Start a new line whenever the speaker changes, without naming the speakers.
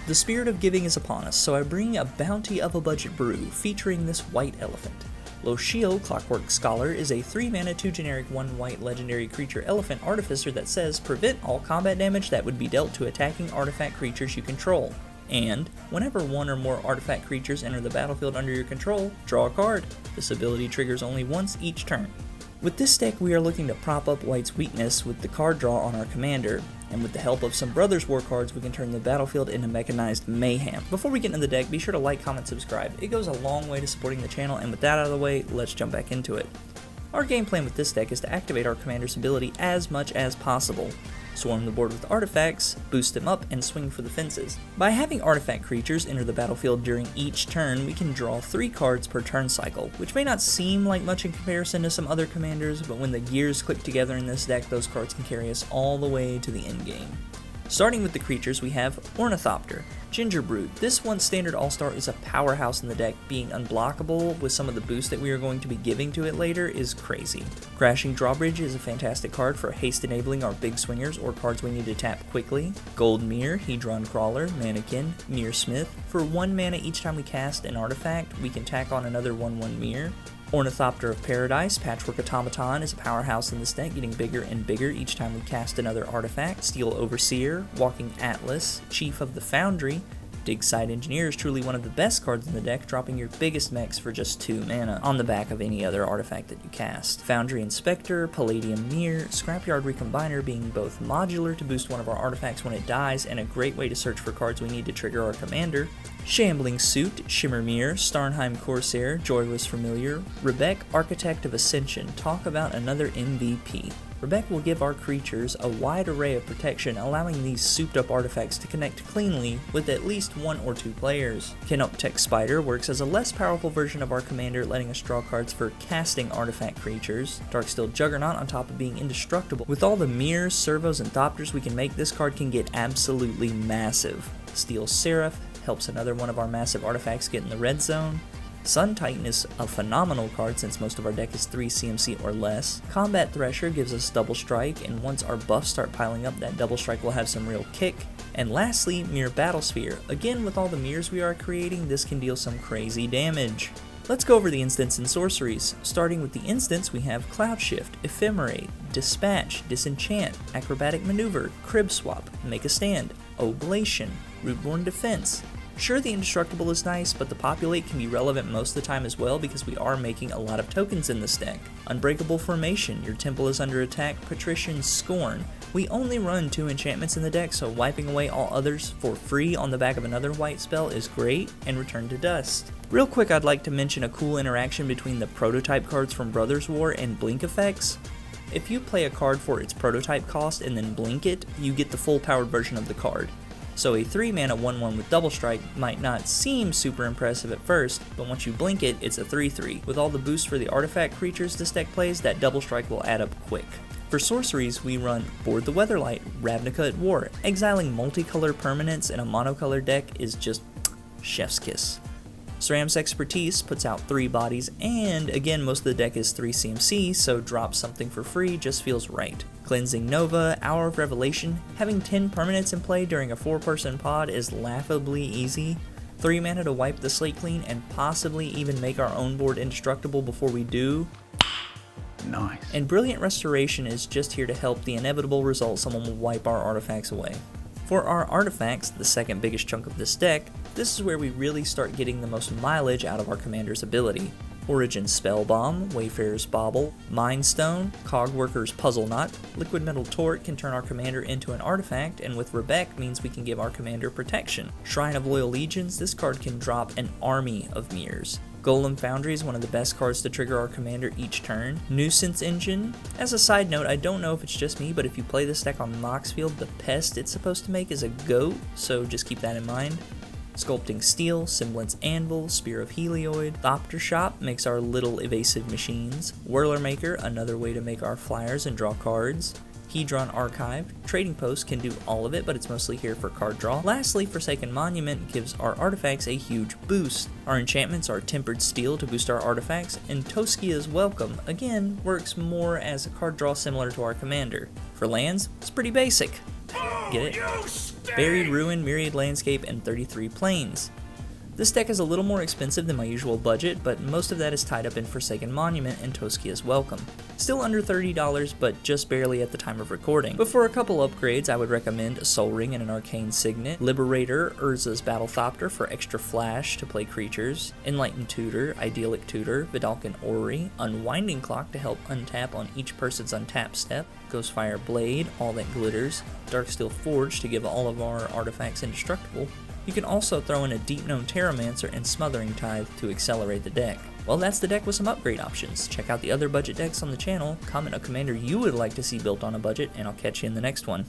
The spirit of giving is upon us, so I bring a bounty of a budget brew featuring this white elephant. Losheel Clockwork Scholar is a 3-mana 2 generic 1 white legendary creature elephant artificer that says prevent all combat damage that would be dealt to attacking artifact creatures you control. And, whenever one or more artifact creatures enter the battlefield under your control, draw a card. This ability triggers only once each turn. With this deck, we are looking to prop up White's weakness with the card draw on our commander, and with the help of some Brothers War cards, we can turn the battlefield into mechanized mayhem. Before we get into the deck, be sure to like, comment, subscribe. It goes a long way to supporting the channel, and with that out of the way, let's jump back into it. Our game plan with this deck is to activate our commander's ability as much as possible. Swarm the board with artifacts, boost them up, and swing for the fences. By having artifact creatures enter the battlefield during each turn, we can draw 3 cards per turn cycle, which may not seem like much in comparison to some other commanders, but when the gears click together in this deck, those cards can carry us all the way to the end game. Starting with the creatures, we have Thopter, Gingerbrew. This once standard all-star is a powerhouse in the deck. Being unblockable with some of the boosts that we are going to be giving to it later is crazy. Crashing Drawbridge is a fantastic card for haste enabling our big swingers or cards we need to tap quickly. Gold Mirror, Hedron Crawler, Mannequin, Mirror Smith. For 1 mana each time we cast an artifact, we can tack on another 1/1 mirror. Ornithopter of Paradise, Patchwork Automaton is a powerhouse in this deck, getting bigger and bigger each time we cast another artifact. Steel Overseer, Walking Atlas, Chief of the Foundry. Digside Engineer is truly one of the best cards in the deck, dropping your biggest mechs for just 2 mana on the back of any other artifact that you cast. Foundry Inspector, Palladium Mirror, Scrapyard Recombiner being both modular to boost one of our artifacts when it dies and a great way to search for cards we need to trigger our commander. Shambling Suit, Shimmer Mirror, Starnheim Corsair, Joyless Familiar, Rebek, Architect of Ascension. Talk about another MVP. Rebek will give our creatures a wide array of protection, allowing these souped up artifacts to connect cleanly with at least 1 or 2 players. Kenoptech Spider works as a less powerful version of our commander, letting us draw cards for casting artifact creatures. Darksteel Juggernaut, on top of being indestructible. With all the Myrs, Servos, and Thopters we can make, this card can get absolutely massive. Steel Seraph helps another one of our massive artifacts get in the red zone. Sun Titan is a phenomenal card since most of our deck is 3 CMC or less. Combat Thresher gives us double strike, and once our buffs start piling up, that double strike will have some real kick. And lastly, Mirror Battlesphere. Again, with all the mirrors we are creating, this can deal some crazy damage. Let's go over the instants and sorceries. Starting with the instants, we have Cloud Shift, Ephemerate, Dispatch, Disenchant, Acrobatic Maneuver, Crib Swap, Make a Stand, Oblation, Rootborn Defense. Sure, the indestructible is nice, but the populate can be relevant most of the time as well because we are making a lot of tokens in this deck. Unbreakable Formation, your temple is under attack, Patrician Scorn. We only run 2 enchantments in the deck, so wiping away all others for free on the back of another white spell is great, and Return to Dust. Real quick, I'd like to mention a cool interaction between the prototype cards from Brothers War and Blink effects. If you play a card for its prototype cost and then blink it, you get the full powered version of the card. So a 3 mana 1/1 with double strike might not seem super impressive at first, but once you blink it, it's a 3/3. With all the boosts for the artifact creatures this deck plays, that double strike will add up quick. For sorceries, we run Board the Weatherlight, Ravnica at War. Exiling multicolor permanents in a monocolor deck is just chef's kiss. SRAM's Expertise puts out 3 bodies, and again, most of the deck is 3 CMC, so drop something for free just feels right. Cleansing Nova, Hour of Revelation, having 10 permanents in play during a 4-person pod is laughably easy. 3 mana to wipe the slate clean and possibly even make our own board indestructible before we do.
Nice.
And Brilliant Restoration is just here to help the inevitable result someone will wipe our artifacts away. For our artifacts, the second biggest chunk of this deck, this is where we really start getting the most mileage out of our commander's ability. Origin Spellbomb, Wayfarer's Bauble, Mind Stone, Cogworker's Puzzle Knot, Liquid Metal Torque can turn our commander into an artifact, and with Rebek means we can give our commander protection. Shrine of Loyal Legions, this card can drop an army of mirrors. Golem Foundry is one of the best cards to trigger our commander each turn. Nuisance Engine. As a side note, I don't know if it's just me, but if you play this deck on Moxfield, the pest it's supposed to make is a goat, so just keep that in mind. Sculpting Steel, Semblance Anvil, Spear of Helioid. Thopter Shop makes our little evasive machines. Whirler Maker, another way to make our flyers and draw cards. Hedron Archive. Trading Post can do all of it, but it's mostly here for card draw. Lastly, Forsaken Monument gives our artifacts a huge boost. Our enchantments are Tempered Steel to boost our artifacts, and Toskia's Welcome, again, works more as a card draw similar to our commander. For lands, it's pretty basic. Get it? Buried Ruin, Myriad Landscape, and 33 Plains. This deck is a little more expensive than my usual budget, but most of that is tied up in Forsaken Monument and Toskia's Welcome. Still under $30, but just barely at the time of recording. But for a couple upgrades, I would recommend a Soul Ring and an Arcane Signet, Liberator, Urza's Battle Thopter for extra flash to play creatures, Enlightened Tutor, Idyllic Tutor, Vidalcan Orrery, Unwinding Clock to help untap on each person's untap step, Ghostfire Blade, All That Glitters, Darksteel Forge to give all of our artifacts indestructible. You can also throw in a Deep Known Terramancer and Smothering Tithe to accelerate the deck. Well, that's the deck with some upgrade options. Check out the other budget decks on the channel, comment a commander you would like to see built on a budget, and I'll catch you in the next one.